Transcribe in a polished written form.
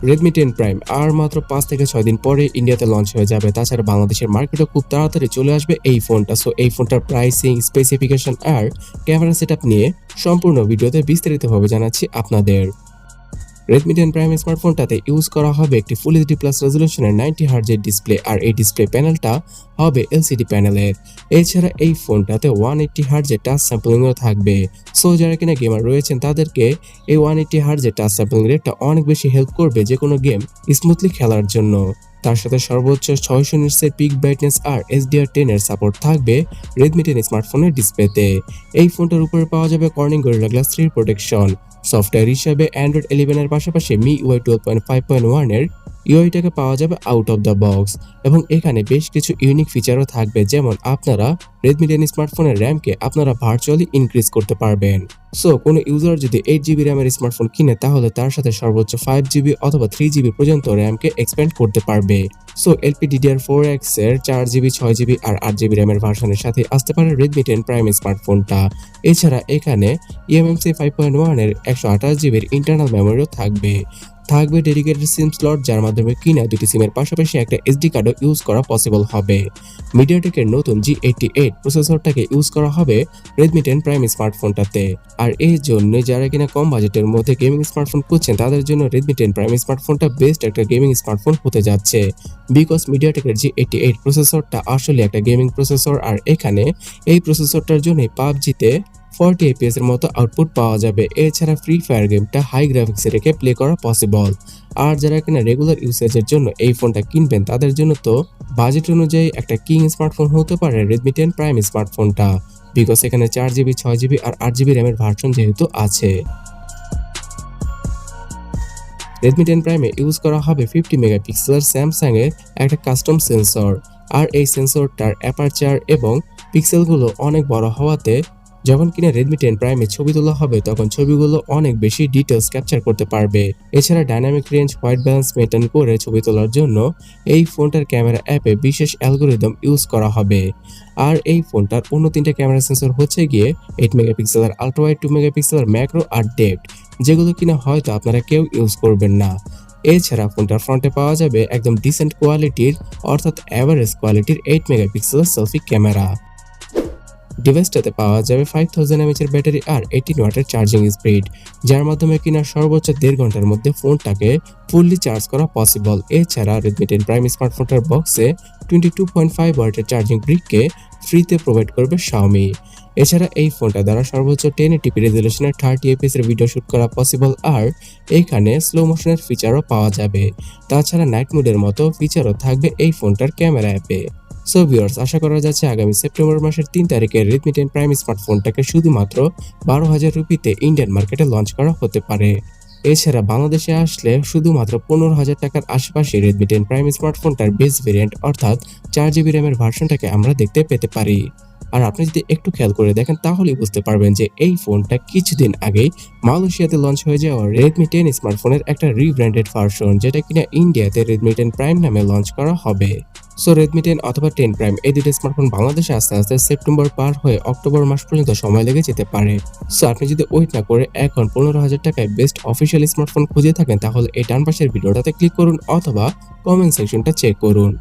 Redmi 10 Prime আর মাত্র 5 থেকে 6 দিন পরে ইন্ডিয়াতে লঞ্চ হয়ে যাবে। তাছাড়া বাংলাদেশের মার্কেটে খুব তাড়াতাড়ি চলে আসবে এই ফোনটা। সো এই ফোনটার প্রাইসিং, স্পেসিফিকেশন আর ক্যামেরা সেটআপ নিয়ে সম্পূর্ণ ভিডিওতে বিস্তারিতভাবে জানাচ্ছি আপনাদের। Redmi 10 Prime স্মার্টফোনটাতে ইউজ করা হবে একটি ফুল এইচডি প্লাস রেজোলিউশনের 90 হার্জের ডিসপ্লে, আর এই ডিসপ্লে প্যানেলটা হবে এলসিডি প্যানেলের। এছাড়া এই ফোনটাতে 180 হার্জের টাচ স্যাম্পলিংও থাকবে। সো যারা কিনা গেমার রয়েছেন তাদেরকে এই 180 হার্জের টাচ স্যাম্পলিং রেটটা অনেক বেশি হেল্প করবে যে কোনো গেম স্মুথলি খেলার জন্য। তার সাথে সর্বোচ্চ 600 নিটসের পিক ব্রাইটনেস আর HDR10 এর সাপোর্ট থাকবে Redmi 10 স্মার্টফোনের ডিসপ্লেতে। এই ফোনটার উপরে পাওয়া যাবে Corning gorilla glass 3 protection. Software হিসেবে অ্যান্ড্রয়েড 11 এর পাশাপাশি MIUI 12.5.1 এর ইউআইটাকে পাওয়া যাবে আউট অফ দ্য বক্স, এবং এখানে বেশ কিছু ইউনিক ফিচারও থাকবে, যেমন আপনারা Redmi 10 স্মার্টফোনের র্যামকে আপনারা ভার্চুয়ালি ইনক্রিজ করতে পারবেন। সো কোনো ইউজার যদি 8GB র্যামের স্মার্টফোন কিনে তাহলে তার সাথে সর্বোচ্চ 5GB অথবা 3GB পর্যন্ত র্যামকে এক্সপ্যান্ড করতে পারবে। সো LPDDR4X এর 4GB, 6GB আর 8GB র্যামের ভার্সনের সাথে আসতে পারে Redmi 10 Prime স্মার্টফোনটা। এছাড়া এখানে eMMC 5.1 এর 128GB ইন্টারনাল মেমোরিও থাকবে ডেডিকেটেড সিম স্লট, যার মাধ্যমে কিনা দুটি সিমের পাশাপাশি একটা এসডি কার্ডও ইউজ করা পসিবল হবে। মিডিয়াটেকের নতুন G88 প্রসেসরটাকে ইউজ করা হবে Redmi 10 Prime স্মার্টফোনটাতে। আর এই জন্য যারা কিনা কম বাজেটের মধ্যে গেমিং স্মার্টফোন খুঁজছেন তাদের জন্য Redmi 10 Prime স্মার্টফোনটা বেস্ট একটা গেমিং স্মার্টফোন হতে যাচ্ছে, বিকজ মিডিয়াটেকের G88 প্রসেসরটা আসলে একটা গেমিং প্রসেসর, আর এখানে এই প্রসেসরটার জন্য পাবজিতে 40 FPS এর মতো আউটপুট পাওয়া যাবে। এছাড়া ফ্রি ফায়ার গেমটা হাই গ্রাফিক্সে রেখে প্লে করা পসিবল। আর যারা কিনা রেগুলার ইউসেজের জন্য এই ফোনটা কিনবেন তাদের জন্য তো বাজেট অনুযায়ী একটা কিং স্মার্টফোন হতে পারে Redmi 10 Prime স্মার্টফোনটা, বিকজ এখানে 4GB, 6GB আর 8GB র্যামের ভার্সন যেহেতু আছে। Redmi 10 Prime ইউজ করা হবে 50 মেগাপিক্সেলের স্যামসাং এর একটা কাস্টম সেন্সর, আর এই সেন্সরটার অ্যাপারচার এবং পিক্সেলগুলো অনেক বড় হওয়াতে যখন কিনা Redmi 10 Prime ছবি তোলা হবে তখন ছবিগুলো অনেক বেশি ডিটেলস ক্যাপচার করতে পারবে। এছাড়া dynamic range, white balance maintain করে ছবি তোলার জন্য এই ফোনটার ক্যামেরা অ্যাপে বিশেষ অ্যালগোরিদম ইউজ করা হবে। আর এই ফোনটার অন্য তিনটা ক্যামেরা সেন্সর হচ্ছে গিয়ে 8 মেগাপিক্সেলের আল্ট্রা ওয়াইড, 2 মেগাপিক্সেলের ম্যাক্রো আর ডেপথ, যেগুলো কিনা হয়তো আপনারা কেউ ইউজ করবেন না। এছাড়া ফোনটার ফ্রন্টে পাওয়া যাবে একদম ডিসেন্ট কোয়ালিটির অর্থাৎ অ্যাভারেজ কোয়ালিটির 8 মেগাপিক্সেলের সেলফি ক্যামেরা। ডিভাইসটাতে পাওয়া যাবে 5000 mAh এর ব্যাটারি আর 18 ওয়াটের চার্জিং স্পিড, যার মাধ্যমে কিনা সর্বোচ্চ 1.5 ঘন্টার মধ্যে ফোনটাকে ফুললি চার্জ করা পসিবল। এছাড়া Redmi 10 Prime স্মার্টফোনটার বক্সে 22.5 ওয়াটের চার্জিং ব্রিককে ফ্রিতে প্রোভাইড করবে Xiaomi। এছাড়া এই ফোনটা দ্বারা সর্বোচ্চ 1080p রেজোলিউশনের 30 fps এর ভিডিও শুট করা পসিবল, আর এইখানে স্লো মোশনের ফিচারও পাওয়া যাবে। তাছাড়া নাইট মোডের মতো ফিচারও থাকবে এই ফোনটার ক্যামেরা অ্যাপে। সো ভিউয়ার্স, আশা করা যাচ্ছে আগামী সেপ্টেম্বর মাসের 3 তারিখে Redmi 10 Prime স্মার্টফোনটাকে শুধুমাত্র 12,000 রুপিতে ইন্ডিয়ান মার্কেটে লঞ্চ করা হতে পারে। এছাড়া বাংলাদেশে আসলে শুধুমাত্র 15,000 টাকার আশেপাশে Redmi 10 Prime স্মার্টফোনটার বেস ভেরিয়েন্ট অর্থাৎ 4GB র্যামের ভার্সনটাকে আমরা দেখতে পেতে পারি। আর আপনি যদি একটু খেয়াল করে দেখেন তাহলেই বুঝতে পারবেন যে এই ফোনটা কিছুদিন আগেই মালয়েশিয়াতে লঞ্চ হয়ে যাওয়া Redmi 10 স্মার্টফোনের একটা রিব্র্যান্ডেড ভার্সন, যেটা কিনা ইন্ডিয়াতে Redmi 10 Prime নামে লঞ্চ করা হবে। সো Redmi 10 অথবা 10 Prime এই দুটো স্মার্টফোন বাংলাদেশে আস্তে আস্তে সেপ্টেম্বর পার হয়ে অক্টোবর মাস পর্যন্ত সময় লেগে যেতে পারে। সো আপনি যদি ওয়েট না করে এখন 15,000 টাকায় বেস্ট অফিসিয়াল স্মার্টফোন খুঁজে থাকেন তাহলে এই ডান পাশের ভিডিওটাতে ক্লিক করুন অথবা কমেন্ট সেকশনটা চেক করুন।